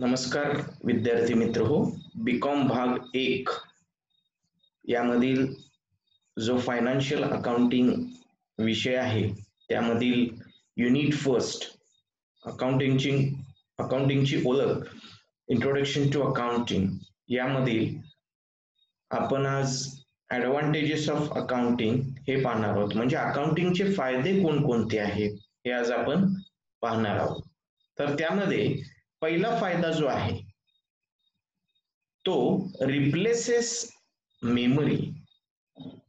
नमस्कार विद्यार्थी मित्र हो. बीकॉम भाग 1 यामधील जो फायनान्शियल अकाउंटिंग विषय आहे त्यामधील युनिट फर्स्ट अकाउंटिंगची ओळख, इंट्रोडक्शन टू अकाउंटिंग यामधील आपण आज ॲडव्हान्टेजेस ऑफ अकाउंटिंग हे पाहणार आहोत. म्हणजे अकाउंटिंगचे फायदे कोणकोणते आहेत हे आज आपण पाहणार आहोत. तर त्यामध्ये पहिला फायदा जो आहे तो रिप्लेसेस मेमरी.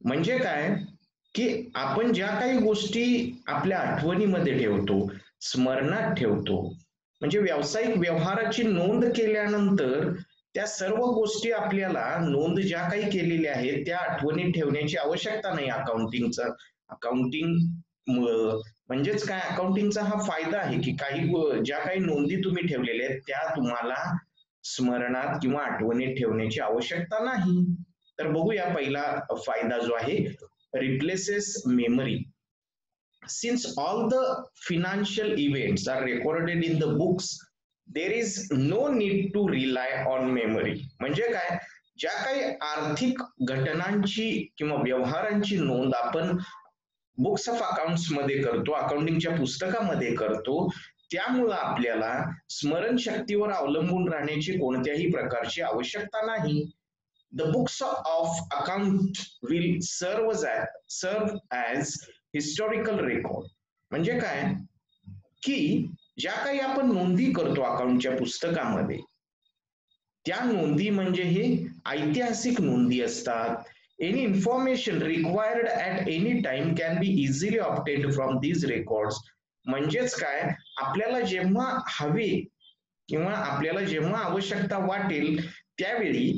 म्हणजे काय की आपण ज्या काही गोष्टी आपल्या आठवणीमध्ये ठेवतो, स्मरणात ठेवतो, म्हणजे व्यावसायिक व्यवहाराची नोंद केल्यानंतर त्या सर्व गोष्टी आपल्याला नोंद ज्या काही केलेल्या आहेत त्या आठवणीत ठेवण्याची आवश्यकता नाही. अकाउंटिंग म्हणजेच काय, अकाउंटिंगचा हा फायदा आहे की ज्या काही नोंदी तुम्ही ठेवलेल्या आहेत त्या तुम्हाला स्मरणात किंवा आठवणीत ठेवण्याची आवश्यकता नाही. तर बघूया पहिला फायदा जो आहे, replaces memory. Since all the financial events are recorded in the books, there is no need to rely on memory. म्हणजे काय, ज्या काही आर्थिक घटनांची किंवा व्यवहारांची नोंद आपण बुक्स ऑफ अकाउंट्स मध्ये करतो, अकाउंटिंगच्या पुस्तकामध्ये करतो, त्यामुळे आपल्याला स्मरणशक्तीवर अवलंबून राहण्याची कोणत्याही प्रकारची आवश्यकता नाही. The books of account will serve as historical record. म्हणजे काय की ज्या काही आपण नोंदी करतो अकाउंटच्या पुस्तकामध्ये त्या नोंदी म्हणजे हे ऐतिहासिक नोंदी असतात. Any information required at any time can be easily obtained from these records. म्हणजेच काय, आपल्याला जेव्हा हवे किंवा आपल्याला जेव्हा आवश्यकता वाटेल त्यावेळी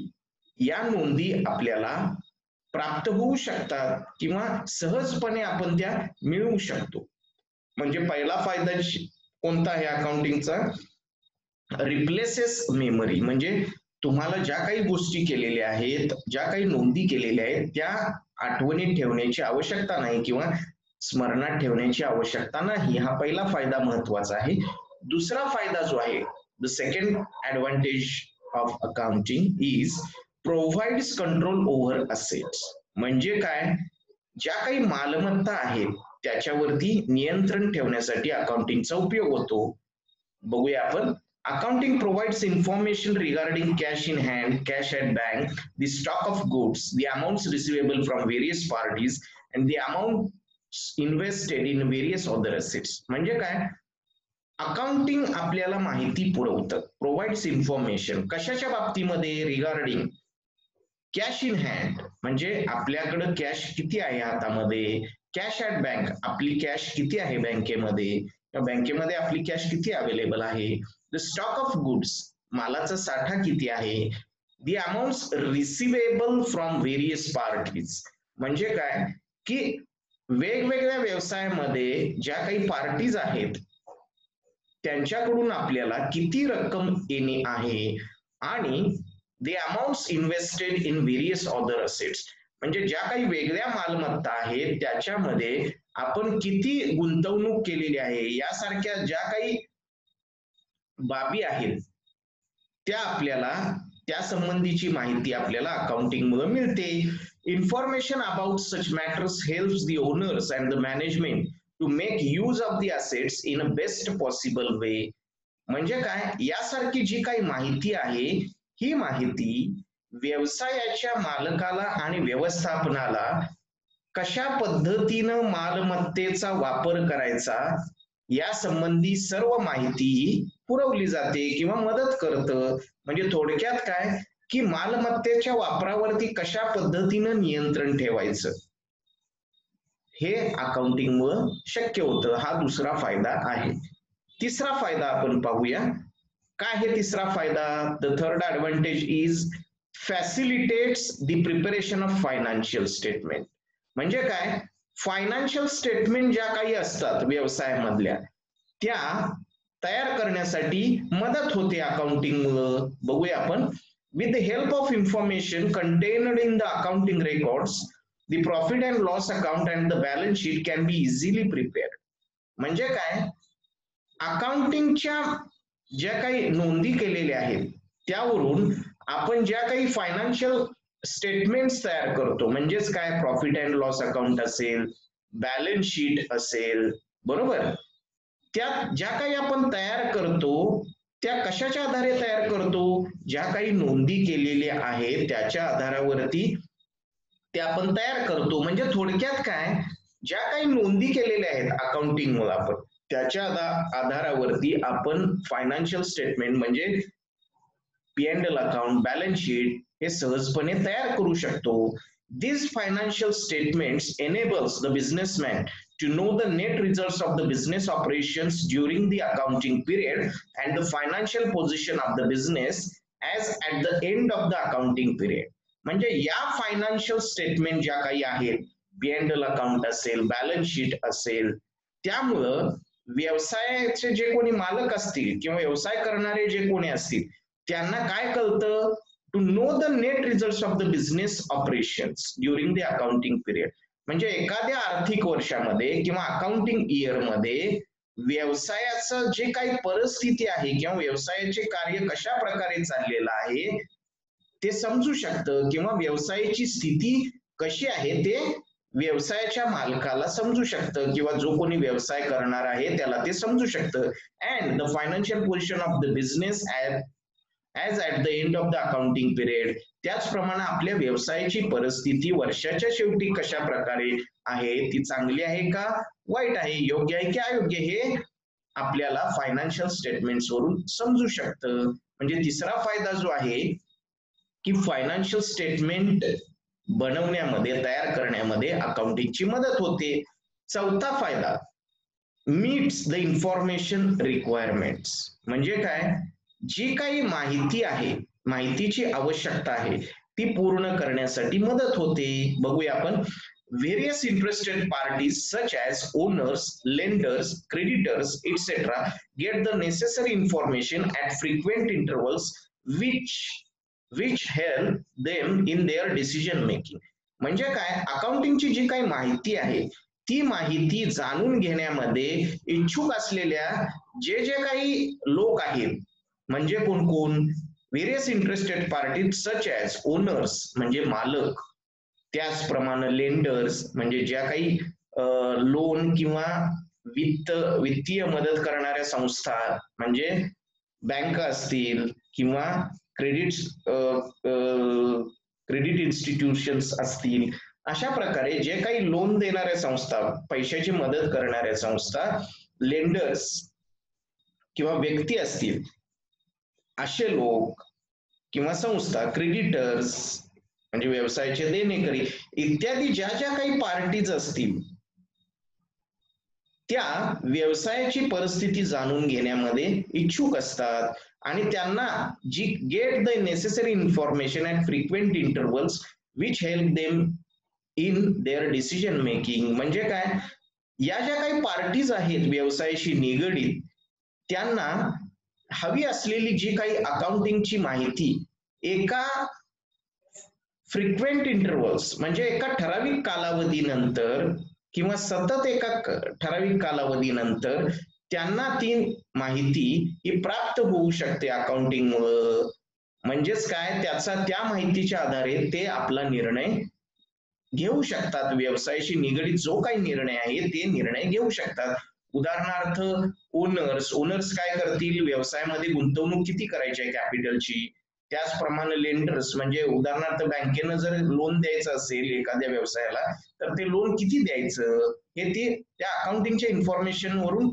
या नोंदी आपल्याला प्राप्त होऊ शकतात किंवा सहजपणे आपण त्या मिळवू शकतो. म्हणजे पहिला फायदा कोणता आहे अकाउंटिंगचा, रिप्लेसेस मेमरी. म्हणजे तुम्हाला ज्या काही गोष्टी केलेल्या आहेत, ज्या काही नोंदी केलेल्या आहेत त्या आठवणीत ठेवण्याची आवश्यकता नाही किंवा स्मरणात ठेवण्याची आवश्यकता नाही. हा पहिला फायदा महत्वाचा आहे. दुसरा फायदा जो आहे, the second advantage of accounting is provides control over assets. म्हणजे काय, ज्या काही मालमत्ता आहेत त्याच्यावरती नियंत्रण ठेवण्यासाठी अकाउंटिंगचा उपयोग होतो. बघूया आपण. Accounting provides information regarding cash in hand, cash at bank, the stock of goods, the amounts receivable from various parties, and the amounts invested in various other assets. म्हणजे काय, अकाउंटिंग आपल्याला माहिती पुरवतं, प्रोव्हाइड्स इन्फॉर्मेशन. कशाच्या बाबतीमध्ये, regarding cash in hand म्हणजे आपल्याकडे cash किती आहे हातामध्ये, कॅश ॲट बँक आपली कॅश किती आहे बँकेमध्ये, बँकेमध्ये आपली कॅश किती अवेलेबल आहे, द स्टॉक ऑफ गुड्स मालाचा साठा किती आहे, the amounts receivable from various parties. म्हणजे काय की वेगवेगळ्या व्यवसायामध्ये ज्या काही पार्टीज आहेत त्यांच्याकडून आपल्याला किती रक्कम येणे आहे, आणि the amounts invested in various other assets म्हणजे ज्या काही वेगळ्या मालमत्ता आहेत त्याच्यामध्ये आपण किती गुंतवणूक केलेली आहे, यासारख्या ज्या काही बाबी आहेत त्या आपल्याला त्या संबंधीची माहिती आपल्याला अकाउंटिंग मुळे मिळते. Information about such matters helps the owners and the management to make use of the assets in a best possible way. म्हणजे काय, यासारखी जी काही माहिती आहे ही माहिती व्यवसायाच्या मालकाला आणि व्यवस्थापनाला कशा पद्धतीनं मालमत्तेचा वापर करायचा या संबंधी सर्व माहिती पुरवली जाते किंवा मदत करतं. म्हणजे थोडक्यात काय की मालमत्तेच्या वापरावरती कशा पद्धतीनं नियंत्रण ठेवायचं हे अकाउंटिंग मुळे शक्य होतं. हा दुसरा फायदा आहे. तिसरा फायदा आपण पाहूया. काय आहे तिसरा फायदा, the third advantage is facilitates the preparation of financial statement. म्हणजे काय, फायनान्शियल स्टेटमेंट ज्या काही असतात व्यवसायामधल्या त्या तयार करण्यासाठी मदत होते अकाउंटिंग मुळे. बघूया आपण. With the help of information contained in the accounting records, the profit and loss account and the balance sheet can be easily prepared. म्हणजे काय, अकाउंटिंगच्या ज्या काही नोंदी केलेल्या आहेत त्यावरून आपण ज्या काही फायनान्शियल स्टेटमेंट्स तयार करतो, म्हणजेच काय, प्रॉफिट अँड लॉस अकाउंट असेल, बॅलन्स शीट असेल, बरोबर, त्या ज्या काही आपण तयार करतो त्या कशाच्या आधारे तयार करतो, ज्या काही नोंदी केलेल्या आहेत त्याच्या आधारावरती ते आपण तयार करतो. म्हणजे थोडक्यात काय, ज्या काही नोंदी केलेल्या आहेत अकाउंटिंग मध्ये आपण त्याच्या आधारावरती आपण फायनान्शियल स्टेटमेंट म्हणजे P&L अकाउंट, बॅलन्स शीट हे सहजपणे तयार करू शकतो. These financial statements enables the businessman to know the net results of the business operations during the accounting period and the financial position of the business as at the end of the accounting period. म्हणजे या financial statement ज्या काही आहेत, P&L account असेल, balance sheet असेल, त्यामुळं व्यवसायाचे जे कोणी मालक असतील किंवा व्यवसाय करणारे जे कोणी असतील त्यांना काय कळतं, to know the net result of the business operations during the accounting period. म्हणजे एखाद्या आर्थिक वर्षामध्ये किंवा अकाउंटिंग इयर मध्ये व्यवसायाचं जे काही परिस्थिती आहे किंवा व्यवसायाचे कार्य कशा प्रकारे चाललेलं आहे ते समजू शकतं, किंवा व्यवसायाची स्थिती कशी आहे ते व्यवसायाच्या मालकाला समजू शकतं, किंवा जो कोणी व्यवसाय करणार आहे त्याला ते समजू शकतं. And the financial position of the business as at the end of the accounting period. त्याचप्रमाणे आपल्या व्यवसायाची परिस्थिती वर्षाच्या शेवटी कशा प्रकारे आहे, ती चांगली आहे का वाईट आहे, योग्य आहे की अयोग्य, हे आपल्याला फायनान्शियल स्टेटमेंट्स वरून समजू शकतं. म्हणजे तिसरा फायदा जो आहे की फायनान्शियल स्टेटमेंट बनवण्यामध्ये, तयार करण्यामध्ये अकाउंटिंगची मदत होते. चौथा फायदा, मीट्स द इन्फॉर्मेशन रिक्वायरमेंट्स. म्हणजे काय, जी काही माहिती आहे, माहितीची आवश्यकता आहे ती पूर्ण करण्यासाठी मदत होते. बघूया आपण. Various interested parties such as owners, lenders, creditors, etc. get the necessary information at frequent intervals which help them in their decision making. म्हणजे काय, अकाउंटिंगची जी काही माहिती आहे ती माहिती जाणून घेण्यामध्ये इच्छुक असलेल्या जे जे काही लोक आहेत, म्हणजे कोण कोण, various interested party such as owners म्हणजे मालक, त्याचप्रमाणे लेंडर्स म्हणजे ज्या काही लोन किंवा वित्तीय मदत करणाऱ्या संस्था म्हणजे बँक असतील किंवा क्रेडिट इन्स्टिट्यूशन्स असतील, अशा प्रकारे जे काही लोन देणाऱ्या संस्था, पैशाची मदत करणाऱ्या संस्था, लेंडर्स किंवा व्यक्ती असतील, असे लोक किंवा संस्था, क्रेडिटर्स म्हणजे व्यवसायाचे देणेकरी इत्यादी ज्या ज्या काही पार्टीज असतील त्या व्यवसायाची परिस्थिती जाणून घेण्यामध्ये इच्छुक असतात आणि त्यांना जी get the necessary information at frequent intervals which help them in their decision making. म्हणजे काय, या ज्या काही पार्टीज आहेत व्यवसायाशी निगडीत त्यांना हवी असलेली जी काही अकाउंटिंगची माहिती एका फ्रिक्वेंट इंटरवल्स म्हणजे एका ठराविक कालावधीनंतर किंवा सतत एका ठराविक कालावधीनंतर त्यांना ती माहिती ही प्राप्त होऊ शकते अकाउंटिंग मुळे. म्हणजेच काय, त्याचा त्या माहितीच्या आधारे ते आपला निर्णय घेऊ शकतात, व्यवसायाशी निगडीत जो काही निर्णय आहे ते निर्णय घेऊ शकतात. उदाहरणार्थ ओनर्स काय करतील, व्यवसायामध्ये गुंतवणूक किती करायची आहे कॅपिटलची, त्याचप्रमाणे लेंडर्स म्हणजे उदाहरणार्थ बँकेनं जर लोन द्यायचं असेल एखाद्या व्यवसायाला तर ते लोन किती द्यायचं हे ते त्या अकाउंटिंगच्या इन्फॉर्मेशन वरून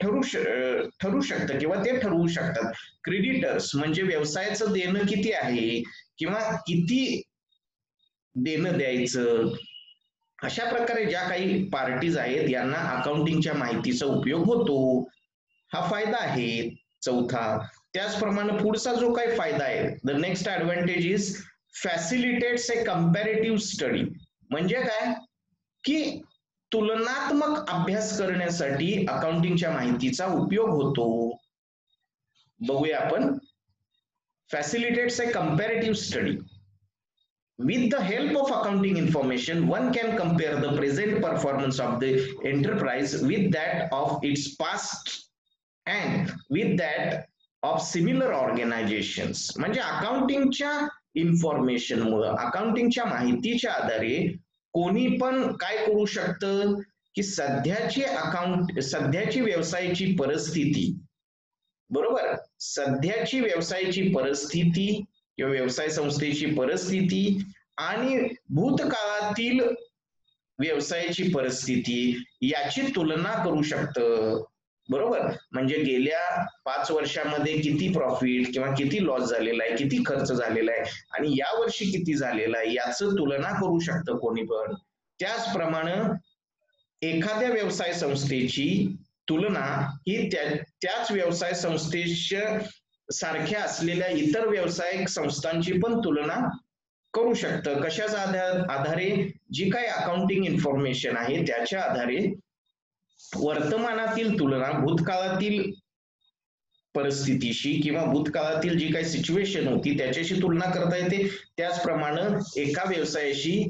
ठरू शकतं किंवा ते ठरवू शकतात. क्रेडिटर्स म्हणजे व्यवसायाचं देणं किती आहे किंवा किती देणं द्यायचं, अशा प्रकारे ज्या काही पार्टीज आहेत यांना अकाउंटिंगच्या माहितीचा उपयोग होतो. हा फायदा आहे चौथा. त्याचप्रमाणे पुढचा जो काही फायदा आहे, the next advantage is facilitates a comparative study. म्हणजे काय की तुलनात्मक अभ्यास करण्यासाठी अकाउंटिंगच्या माहितीचा उपयोग होतो. बघूया आपण. Facilitates a comparative study. With the help of accounting information, one can compare the present performance of the enterprise with that of its past and with that of similar organisations. म्हणजे अकाउंटिंगच्या इन्फॉर्मेशनमुळं, अकाउंटिंगच्या माहितीच्या आधारे कोणी पण काय करू शकतं की सध्याची व्यवसायाची परिस्थिती, बरोबर, सध्याची व्यवसायाची परिस्थिती किंवा व्यवसाय संस्थेची परिस्थिती आणि भूतकाळातील व्यवसायाची परिस्थिती याची तुलना करू शकतं. बरोबर, म्हणजे गेल्या 5 वर्षामध्ये किती प्रॉफिट किंवा किती लॉस झालेला आहे, किती खर्च झालेला आहे आणि या वर्षी किती झालेला आहे याचं तुलना करू शकतं कोणी पण. त्याचप्रमाणे एखाद्या व्यवसाय संस्थेची तुलना ही त्याच व्यवसाय संस्थेच्या सारख्या असलेल्या इतर व्यावसायिक संस्थांची पण तुलना करू शकतं. कशाच्या आधारे? जी काही अकाउंटिंग इन्फॉर्मेशन आहे त्याच्या आधारे वर्तमानातील तुलना भूतकाळातील परिस्थितीशी किंवा भूतकाळातील जी काही सिच्युएशन होती त्याच्याशी तुलना करता येते. त्याचप्रमाणे एका व्यवसायाशी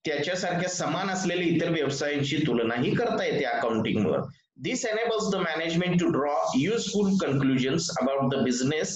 त्याच्यासारख्या समान असलेल्या इतर व्यवसायांची तुलनाही करता येते अकाउंटिंगमुळे. This enables the management to draw useful conclusions about the business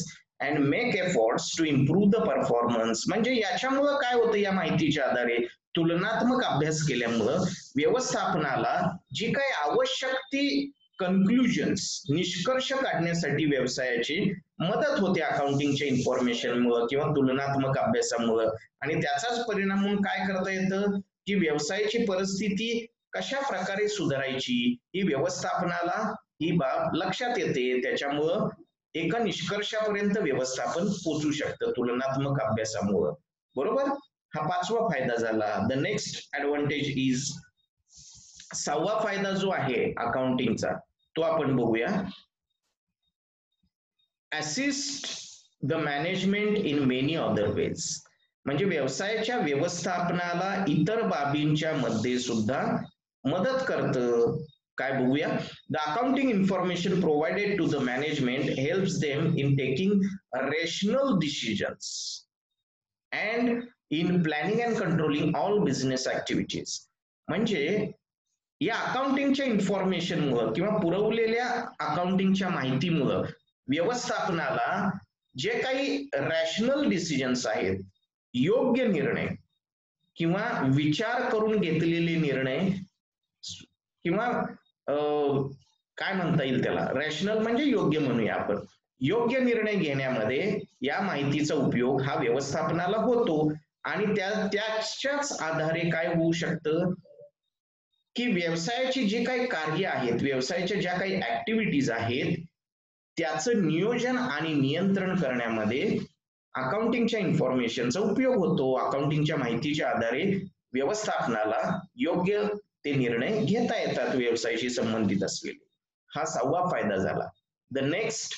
and make efforts to improve the performance. म्हणजे याच्यामुळं काय होतं, या माहितीच्या आधारे तुलनात्मक अभ्यास केल्यामुळं व्यवस्थापनाला जी काही आवश्यक ती कन्क्लुजन्स, निष्कर्ष काढण्यासाठी व्यवसायाची मदत होते अकाउंटिंगच्या इन्फॉर्मेशनमुळं किंवा तुलनात्मक अभ्यासामुळं. आणि त्याचाच परिणाम म्हणून काय करता येतं की व्यवसायाची परिस्थिती कशा प्रकारे सुधारायची ही व्यवस्थापनाला ही बाब लक्षात येते. त्याच्यामुळं एका निष्कर्षापर्यंत व्यवस्थापन पोहोचू शकतं तुलनात्मक अभ्यासामुळं. बरोबर, हा 5वा फायदा झाला. द नेक्स्ट ऍडव्हान्टेज इज, 6वा फायदा जो आहे अकाउंटिंगचा तो आपण बघूया. Assist the management in many other ways. म्हणजे व्यवसायाच्या व्यवस्थापनाला इतर बाबींच्या मध्ये सुद्धा मदत करतं. काय बघूया. The accounting information provided to the management helps them in taking rational decisions and in planning and controlling all business activities. म्हणजे या अकाउंटिंगच्या इन्फॉर्मेशनमुळं किंवा पुरवलेल्या अकाउंटिंगच्या माहितीमुळं व्यवस्थापनाला जे काही रॅशनल डिसिजन्स आहेत, योग्य निर्णय किंवा विचार करून घेतलेले निर्णय किंवा काय म्हणता येईल त्याला, रॅशनल म्हणजे योग्य म्हणूया आपण, योग्य निर्णय घेण्यामध्ये या माहितीचा उपयोग हा व्यवस्थापनाला होतो. आणि त्याच्याच आधारे काय होऊ शकतं की व्यवसायाची जी काही कार्य आहेत, व्यवसायाच्या ज्या काही ऍक्टिव्हिटीज आहेत त्याचं नियोजन आणि नियंत्रण करण्यामध्ये अकाउंटिंगच्या इन्फॉर्मेशनचा उपयोग होतो. अकाउंटिंगच्या माहितीच्या आधारे व्यवस्थापनाला योग्य ते निर्णय घेता येतात व्यवसायाशी संबंधित असलेले. हा 6वा फायदा झाला. The next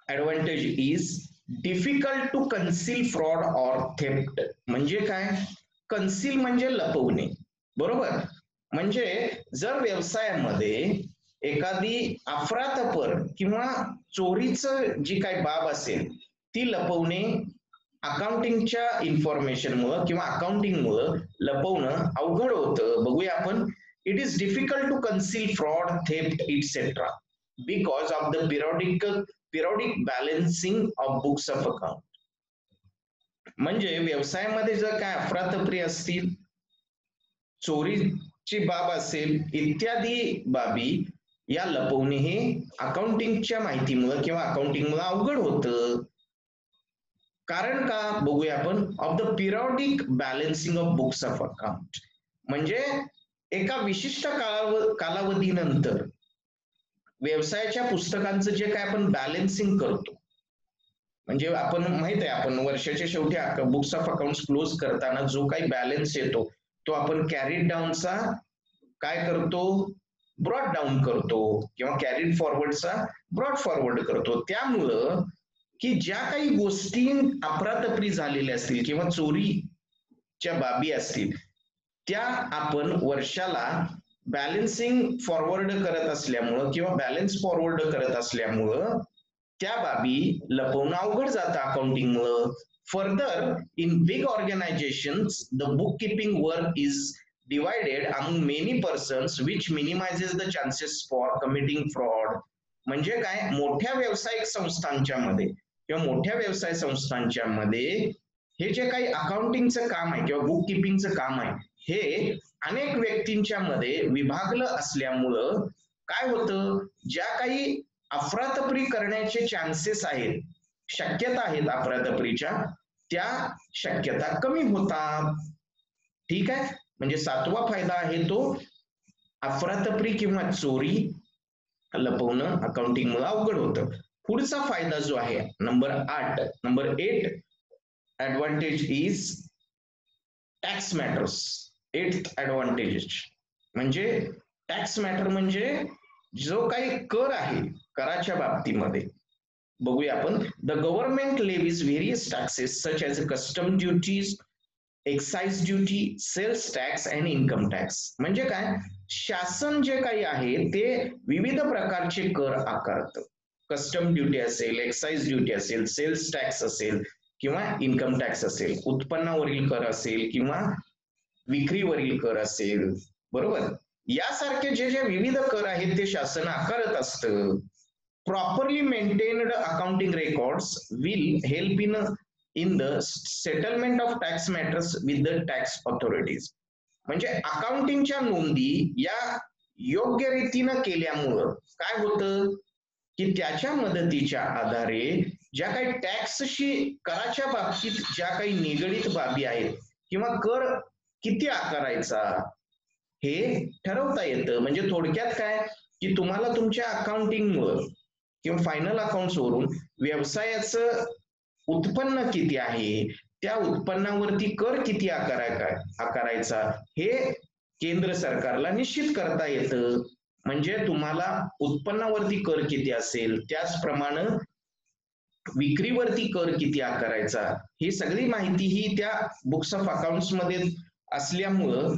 advantage is difficult to conceal fraud or theft. म्हणजे काय? कन्सील म्हणजे लपवणे. बरोबर, म्हणजे जर व्यवसायामध्ये एखादी अफरातफर किंवा चोरीचं जी काही बाब असेल ती लपवणे अकाउंटिंगच्या इन्फॉर्मेशनमुळं किंवा अकाउंटिंगमुळं लपवणं अवघड होतं. बघूया आपण. It is difficult to conceal fraud, theft etcetera because of the periodic balancing of books of account. म्हणजे व्यवसायामध्ये जर काय अफरातफरी असतील, चोरीची बाब असेल, इत्यादी बाबी या लपवणे हे अकाउंटिंगच्या माहितीमुळे किंवा अकाउंटिंगमुळे अवघड होतं. कारण का? बघूया आपण. Of the periodic balancing of books of account. म्हणजे एका विशिष्ट कालावधीनंतर व्यवसायाच्या पुस्तकांचं जे काय आपण बॅलन्सिंग करतो, म्हणजे आपण माहित आहे, आपण वर्षाच्या शेवटी बुक्स ऑफ अकाउंट क्लोज करताना जो काही बॅलन्स येतो तो आपण कॅरीड डाऊनचा काय करतो, ब्रॉड डाऊन करतो किंवा कॅरीड फॉरवर्डचा ब्रॉड फॉरवर्ड करतो. त्यामुळं की ज्या काही गोष्टी अफरातफरी झालेल्या असतील किंवा चोरीच्या बाबी असतील त्या आपण वर्षाला बॅलन्सिंग फॉरवर्ड करत असल्यामुळं किंवा बॅलन्स फॉरवर्ड करत असल्यामुळं त्या बाबी लपवणं अवघड जातं अकाउंटिंगमुळं. Further, in big organisations the bookkeeping work is divided among many persons which minimizes the chances for committing fraud. म्हणजे काय, मोठ्या व्यावसायिक संस्थांच्या मध्ये किंवा मोठ्या व्यवसाय संस्थांच्या मध्ये हे जे काही अकाउंटिंगचं काम आहे किंवा बुक किपिंगचं काम आहे हे अनेक व्यक्तींच्या मध्ये विभागलं असल्यामुळं काय होतं, ज्या काही अफरातफरी करण्याचे चान्सेस आहेत, शक्यता आहेत अफरातफरीच्या, त्या शक्यता कमी होतात. ठीक आहे, म्हणजे 7वा फायदा आहे तो अफरातफरी किंवा चोरी लपवणं अकाउंटिंग मुळे अवघड होतं. पुढचा फायदा जो आहे number 8 advantage is tax matters. 8th advantage म्हणजे टॅक्स मॅटर म्हणजे जो काही कर आहे कराच्या बाबतीमध्ये बघूया आपण. The government levies various taxes such as custom duties, excise duty, sales tax and income tax. म्हणजे काय, शासन जे काही आहे ते विविध प्रकारचे कर आकारतं. कस्टम ड्युटी असेल, एक्साइज ड्युटी असेल, सेल्स टॅक्स असेल किंवा इन्कम टॅक्स असेल, उत्पन्नावरील कर असेल किंवा विक्रीवरील कर असेल, बरोबर. यासारखे जे जे विविध कर आहेत ते शासन आकारत असतं. Properly maintained accounting records will help in the settlement of tax matters with the tax authorities. म्हणजे अकाउंटिंगच्या नोंदी या योग्य रीतीनं केल्यामुळं काय होतं की त्याच्या मदतीच्या आधारे ज्या काही टॅक्सशी कराच्या बाबतीत ज्या काही निगडित बाबी आहेत किंवा कर किती आकारायचा हे ठरवता येतं. म्हणजे थोडक्यात काय की तुम्हाला तुमच्या अकाउंटिंगमुळं किंवा फायनल अकाउंट्स वरून व्यवसायाचं उत्पन्न किती आहे, त्या उत्पन्नावरती कर किती आकारायचा हे केंद्र सरकारला निश्चित करता येतं. म्हणजे तुम्हाला उत्पन्नावरती कर किती असेल त्याचप्रमाणे विक्रीवरती कर किती आकारायचा ही सगळी माहिती ही त्या बुक्स ऑफ अकाउंट्स मध्ये असल्यामुळं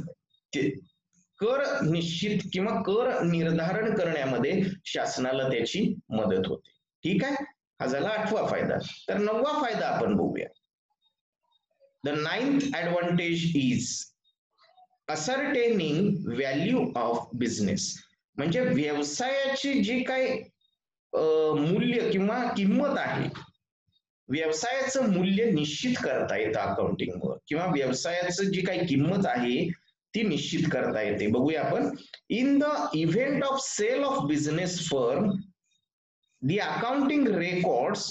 कर निश्चित किंवा कर निर्धारण करण्यामध्ये शासनाला त्याची मदत होते. ठीक आहे, हा झाला 8वा फायदा. तर 9वा फायदा आपण बघूया. The 9th advantage is ascertaining value of business. म्हणजे व्यवसायाची जी काही मूल्य किंवा किंमत आहे, व्यवसायाचं मूल्य निश्चित करता येतं अकाउंटिंगमुळे किंवा व्यवसायाचं जी काही किंमत आहे ती निश्चित करता येते. बघूया आपण. In the event of sale of business firm, the accounting records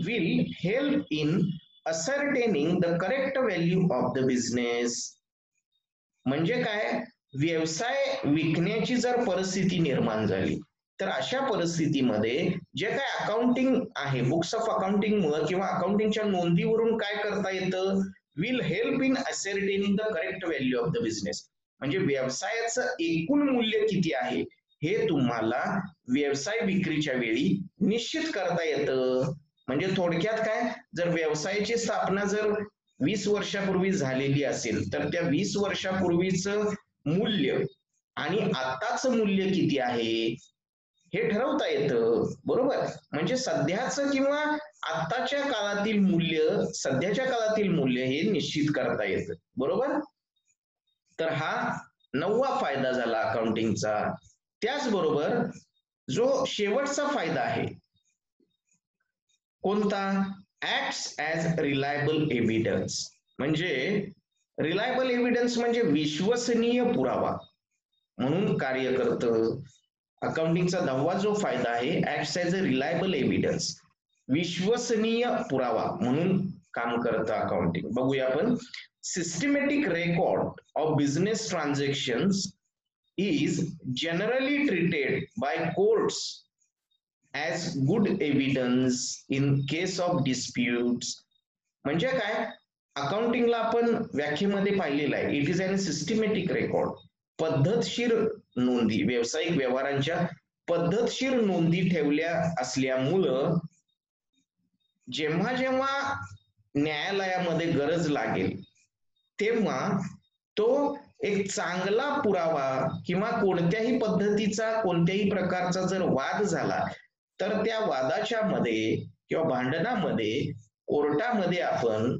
will help in ascertaining the correct value of the business. म्हणजे काय, व्यवसाय विकण्याची जर परिस्थिती निर्माण झाली तर अशा परिस्थितीमध्ये जे काय अकाउंटिंग आहे बुक्स ऑफ अकाउंटिंग मुळे किंवा अकाउंटिंगच्या नोंदीवरून काय करता येतं, will help in ascertaining the correct value of the business. म्हणजे व्यवसायाचं एकूण मूल्य किती आहे हे तुम्हाला व्यवसाय विक्रीच्या वेळी निश्चित करता येतं. म्हणजे थोडक्यात काय, जर व्यवसायाची स्थापना जर 20 वर्षापूर्वी झालेली असेल तर त्या 20 वर्षापूर्वीचं मूल्य आणि आताचं मूल्य किती आहे हे ठरवता येतं, बरोबर. म्हणजे सध्याचं किंवा आताच्या काळातील मूल्य, सध्याच्या काळातील मूल्य हे निश्चित करता येतं, बरोबर. तर हा 9वा फायदा झाला अकाउंटिंगचा. त्याचबरोबर जो शेवटचा फायदा आहे कोणता, ऍक्ट्स ऍज रिलायबल एव्हिडन्स. म्हणजे रिलायबल एव्हिडन्स म्हणजे विश्वसनीय पुरावा म्हणून कार्य करतं. अकाउंटिंगचा 10वा जो फायदा आहे acts as a reliable evidence, विश्वसनीय पुरावा म्हणून काम करतं अकाउंटिंग. बघूया आपण. Systematic record of business transactions is generally treated by courts as good evidence in case of disputes. म्हणजे काय, अकाउंटिंगला आपण व्याख्येमध्ये पाहिलेलं आहे, it is an systematic record, पद्धतशीर नोंदी, व्यावसायिक व्यवहारांच्या पद्धतशीर नोंदी ठेवल्या असल्यामुळं जेव्हा जेव्हा न्यायालयामध्ये गरज लागेल तेव्हा तो एक चांगला पुरावा किंवा कोणत्याही पद्धतीचा कोणत्याही प्रकारचा जर वाद झाला तर त्या वादाच्या मध्ये किंवा भांडणामध्ये कोर्टामध्ये आपण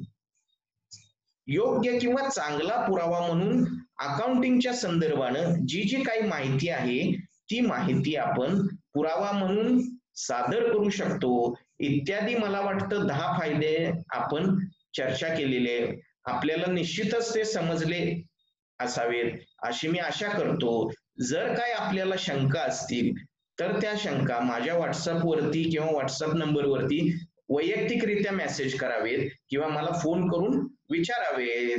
योग्य किंवा चांगला पुरावा म्हणून अकाउंटिंगच्या संदर्भानं जी जी काही माहिती आहे ती माहिती आपण पुरावा म्हणून सादर करू शकतो इत्यादी मला वाटतं 10 फायदे आपण चर्चा केलेले आपल्याला निश्चितच ते समजले असावेत अशी मी आशा करतो. जर काय आपल्याला शंका असतील तर त्या शंका माझ्या व्हॉट्सअप वरती किंवा व्हॉट्सअप नंबरवरती वैयक्तिकरित्या मेसेज करावेत किंवा मला फोन करून विचारावेत.